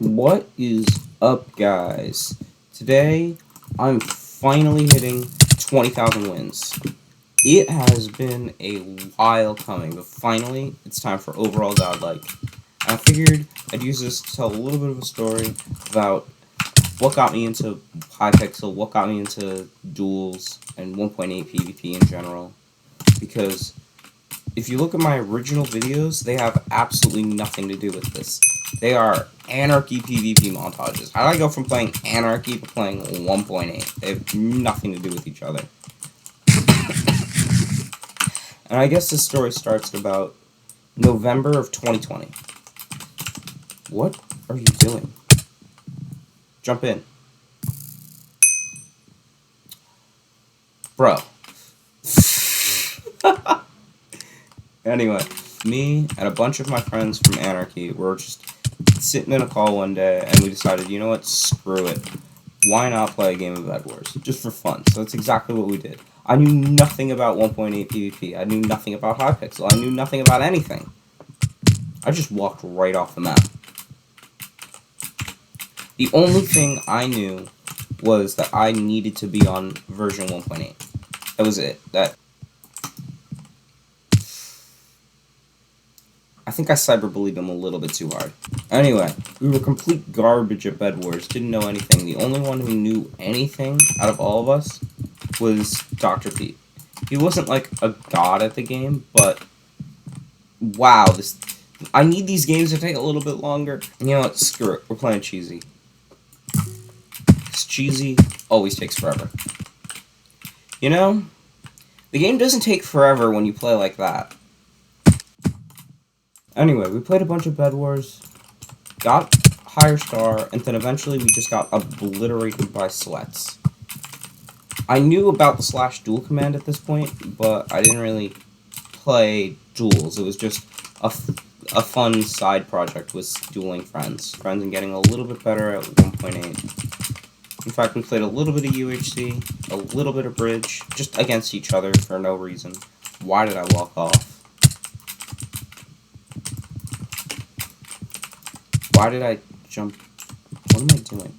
What is up, guys? Today, I'm finally hitting 20,000 wins. It has been a while coming, but finally, it's time for overall godlike. And I figured I'd use this to tell a little bit of a story about what got me into Hypixel, what got me into duels, and 1.8 PvP in general. Because if you look at my original videos, they have absolutely nothing to do with this. They are Anarchy PvP montages. How do I go from playing Anarchy to playing 1.8? They have nothing to do with each other. And I guess this story starts about November of 2020. What are you doing? Jump in. Bro. Anyway, me and a bunch of my friends from Anarchy were just sitting in a call one day, and we decided, you know what, screw it. Why not play a game of Bed Wars? Just for fun. So that's exactly what we did. I knew nothing about 1.8 PvP. I knew nothing about Hypixel. I knew nothing about anything. I just walked right off the map. The only thing I knew was that I needed to be on version 1.8. That was it. I think I cyberbullied him a little bit too hard. Anyway, we were complete garbage at Bed Wars, didn't know anything. The only one who knew anything out of all of us was Dr. Pete. He wasn't like a god at the game, but wow, I need these games to take a little bit longer. And you know what, screw it, we're playing Cheesy. Because Cheesy always takes forever. You know, the game doesn't take forever when you play like that. Anyway, we played a bunch of Bed Wars, got higher star, and then eventually we just got obliterated by sweats. I knew about the /duel command at this point, but I didn't really play duels. It was just a fun side project with dueling friends and getting a little bit better at 1.8. In fact, we played a little bit of UHC, a little bit of bridge, just against each other for no reason. Why did I walk off? Why did I jump? What am I doing?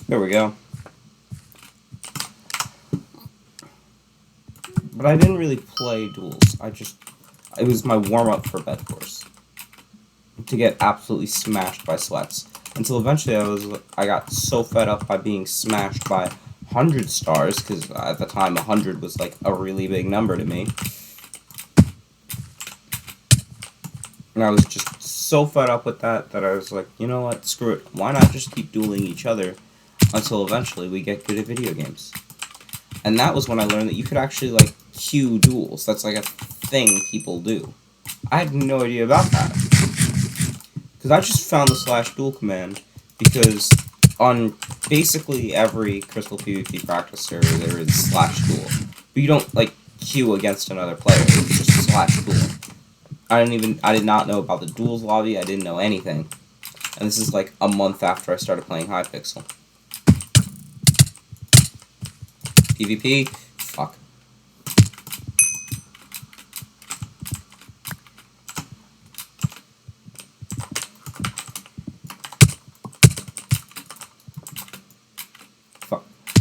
There we go. But I didn't really play duels. It was my warm-up for Bed Wars. To get absolutely smashed by sweats. Until eventually I got so fed up by being smashed by 100 stars, because at the time 100 was like a really big number to me. And I was just so fed up with that I was like, you know what, screw it. Why not just keep dueling each other until eventually we get good at video games? And that was when I learned that you could actually like queue duels. That's like a thing people do. I had no idea about that. Because I just found the /duel command because on basically every Crystal PvP practice server there is /duel. But you don't like queue against another player, it's just /duel. I did not know about the duels lobby, I didn't know anything. And this is like a month after I started playing Hypixel. PvP? Fuck.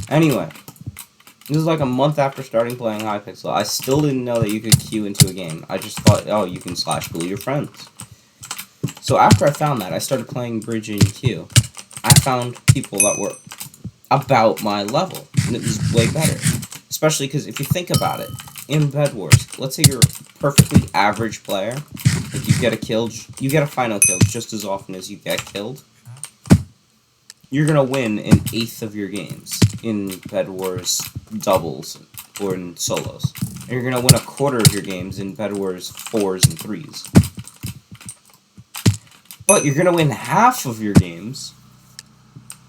Anyway, this is like a month after starting playing Hypixel. I still didn't know that you could queue into a game. I just thought, oh, you can /duel your friends. So after I found that, I started playing bridge and queue. I found people that were about my level, and it was way better. Especially because if you think about it, in Bed Wars, let's say you're a perfectly average player, like you get a final kill just as often as you get killed. You're gonna win an 1/8 of your games in Bed Wars doubles or in solos. And you're gonna win 1/4 of your games in Bed Wars 4s and 3s. But you're gonna win half of your games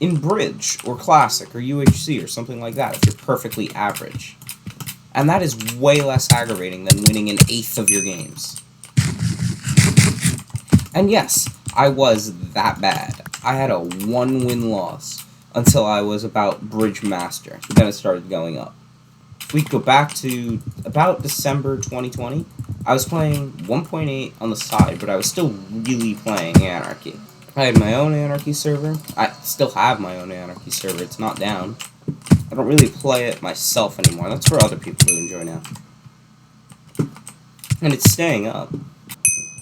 in bridge or classic or UHC or something like that if you're perfectly average. And that is way less aggravating than winning an 1/8 of your games. And yes, I was that bad. I had a 1-win loss until I was about Bridge Master. Then it started going up. we go back to about December 2020. I was playing 1.8 on the side, but I was still really playing Anarchy. I had my own Anarchy server. I still have my own Anarchy server. It's not down. I don't really play it myself anymore. That's for other people to enjoy now. And it's staying up.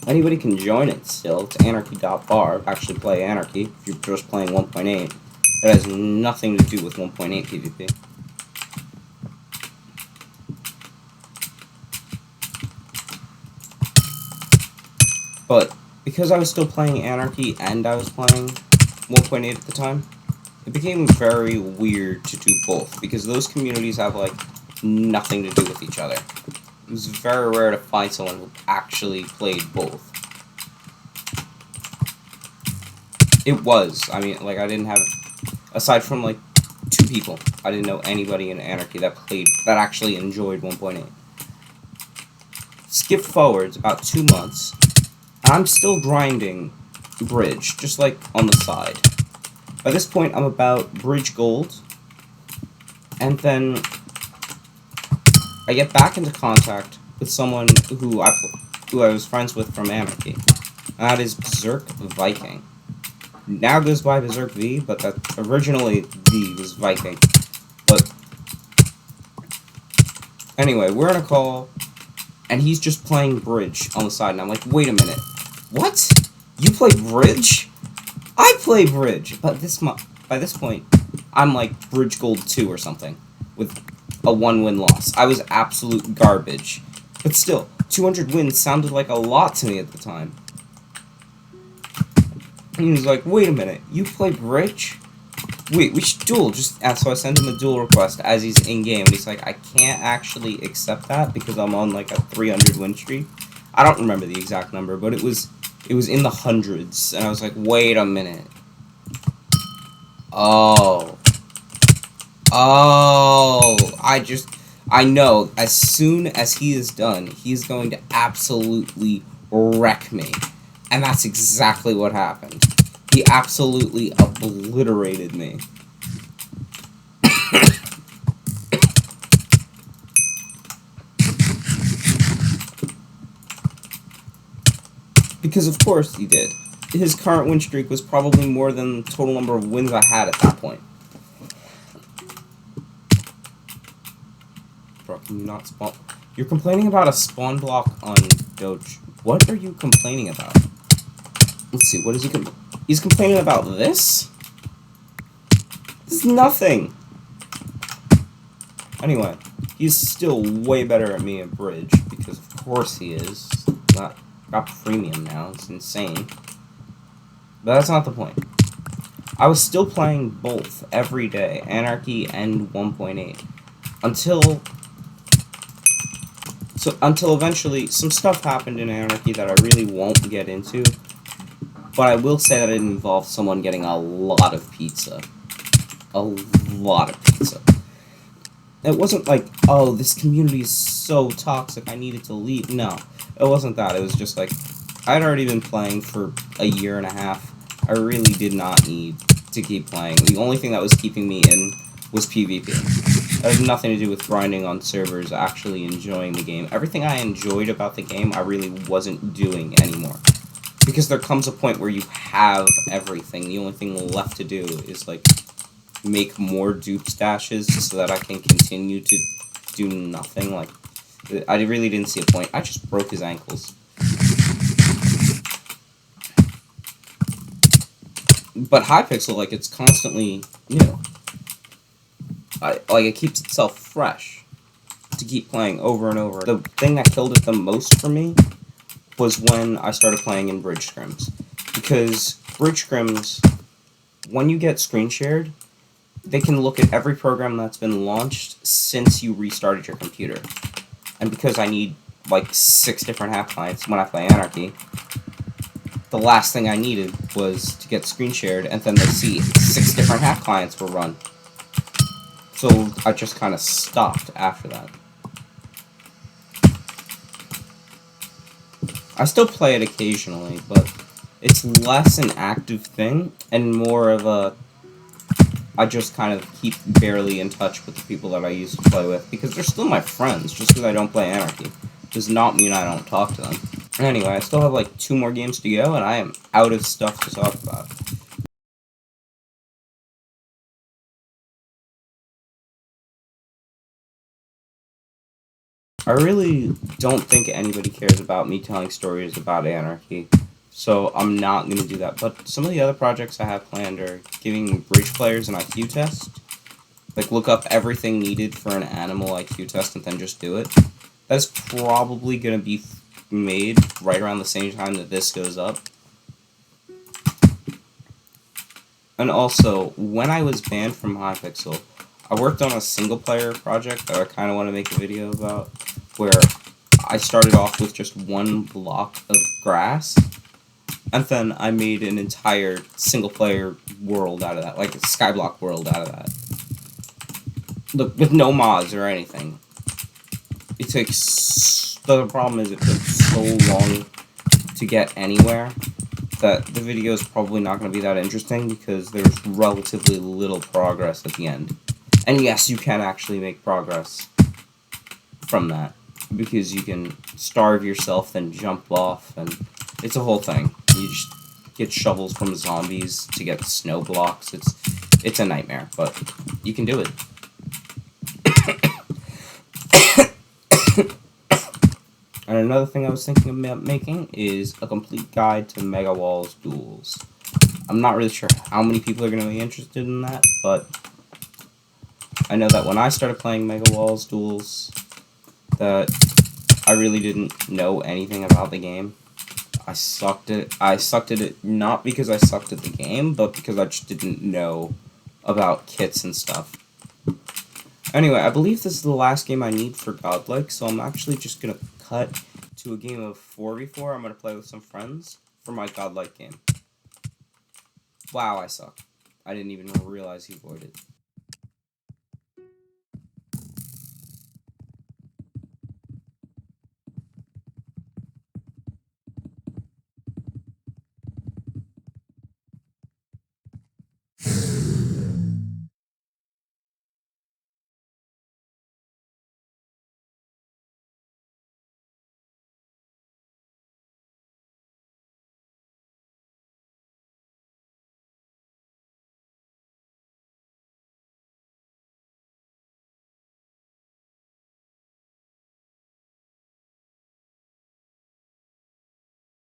Anybody can join it still. It's anarchy.bar. Actually play Anarchy if you're just playing 1.8. It has nothing to do with 1.8 PvP. But because I was still playing Anarchy and I was playing 1.8 at the time, it became very weird to do both, because those communities have, like, nothing to do with each other. It was very rare to find someone who actually played both. It was. I mean, like, I didn't have, aside from, like, 2 people, I didn't know anybody in Anarchy that actually enjoyed 1.8. Skip forwards about 2 months, and I'm still grinding Bridge, just, like, on the side. By this point, I'm about Bridge Gold, and then I get back into contact with someone who I was friends with from Anarchy, and that is Berserk Viking. Now goes by Berserk V, but that originally V was Viking. But anyway, we're in a call, and he's just playing Bridge on the side, and I'm like, wait a minute, what? You play Bridge? I play Bridge! But by this point, I'm like Bridge Gold 2 or something, with a 1-win loss. I was absolute garbage. But still, 200 wins sounded like a lot to me at the time. And he was like, wait a minute, you play Bridge? Wait, we should duel. So I send him a duel request as he's in-game, and he's like, I can't actually accept that because I'm on like a 300 win streak. I don't remember the exact number, but it was in the hundreds, and I was like, wait a minute. Oh, I know, as soon as he is done, he's going to absolutely wreck me. And that's exactly what happened. He absolutely obliterated me. Because of course he did. His current win streak was probably more than the total number of wins I had at that point. Bro, can you not spawn? You're complaining about a spawn block on Doge. What are you complaining about? Let's see, what is he he's complaining about this? This is nothing! Anyway, he's still way better at me at Bridge, because of course he is. Got premium now, it's insane. But that's not the point. I was still playing both every day, Anarchy and 1.8, until eventually some stuff happened in Anarchy that I really won't get into, but I will say that it involved someone getting a lot of pizza. A lot of pizza. It wasn't like, oh, this community is so toxic, I needed to leave. No, it wasn't that. It was just like, I'd already been playing for a year and a half. I really did not need to keep playing. The only thing that was keeping me in was PvP. It had nothing to do with grinding on servers, actually enjoying the game. Everything I enjoyed about the game, I really wasn't doing anymore. Because there comes a point where you have everything. The only thing left to do is, like, make more dupe stashes so that I can continue to do nothing. Like, I really didn't see a point. I just broke his ankles. But Hypixel, like, it's constantly new. Like, it keeps itself fresh to keep playing over and over. The thing that killed it the most for me was when I started playing in Bridge Scrims. Because Bridge Scrims, when you get screen shared, they can look at every program that's been launched since you restarted your computer. And because I need, like, 6 different hack clients when I play Anarchy, the last thing I needed was to get screen shared, and then they see 6 different hack clients were run. So I just kind of stopped after that. I still play it occasionally, but it's less an active thing, and more of a, I just kind of keep barely in touch with the people that I used to play with, because they're still my friends. Just because I don't play Anarchy does not mean I don't talk to them. Anyway, I still have like 2 more games to go, and I am out of stuff to talk about. I really don't think anybody cares about me telling stories about Anarchy, so I'm not going to do that. But some of the other projects I have planned are giving bridge players an IQ test. Like, look up everything needed for an animal IQ test and then just do it. That's probably going to be made right around the same time that this goes up. And also, when I was banned from Hypixel, I worked on a single-player project that I kind of want to make a video about, where I started off with just 1 block of grass, and then I made an entire single-player world out of that, like a skyblock world out of that. Look, with no mods or anything. It takes... The problem is it took so long to get anywhere that the video is probably not going to be that interesting, because there's relatively little progress at the end. And yes, you can actually make progress from that, because you can starve yourself, then jump off, and it's a whole thing. You just get shovels from zombies to get snow blocks. It's a nightmare, but you can do it. And another thing I was thinking about making is a complete guide to Mega Walls duels. I'm not really sure how many people are going to be interested in that, but I know that when I started playing Mega Walls duels, that I really didn't know anything about the game. I sucked at it not because I sucked at the game, but because I just didn't know about kits and stuff. Anyway, I believe this is the last game I need for Godlike, so I'm actually just going to cut to a game of 4v4 I'm going to play with some friends for my Godlike game. Wow, I suck. I didn't even realize he voided.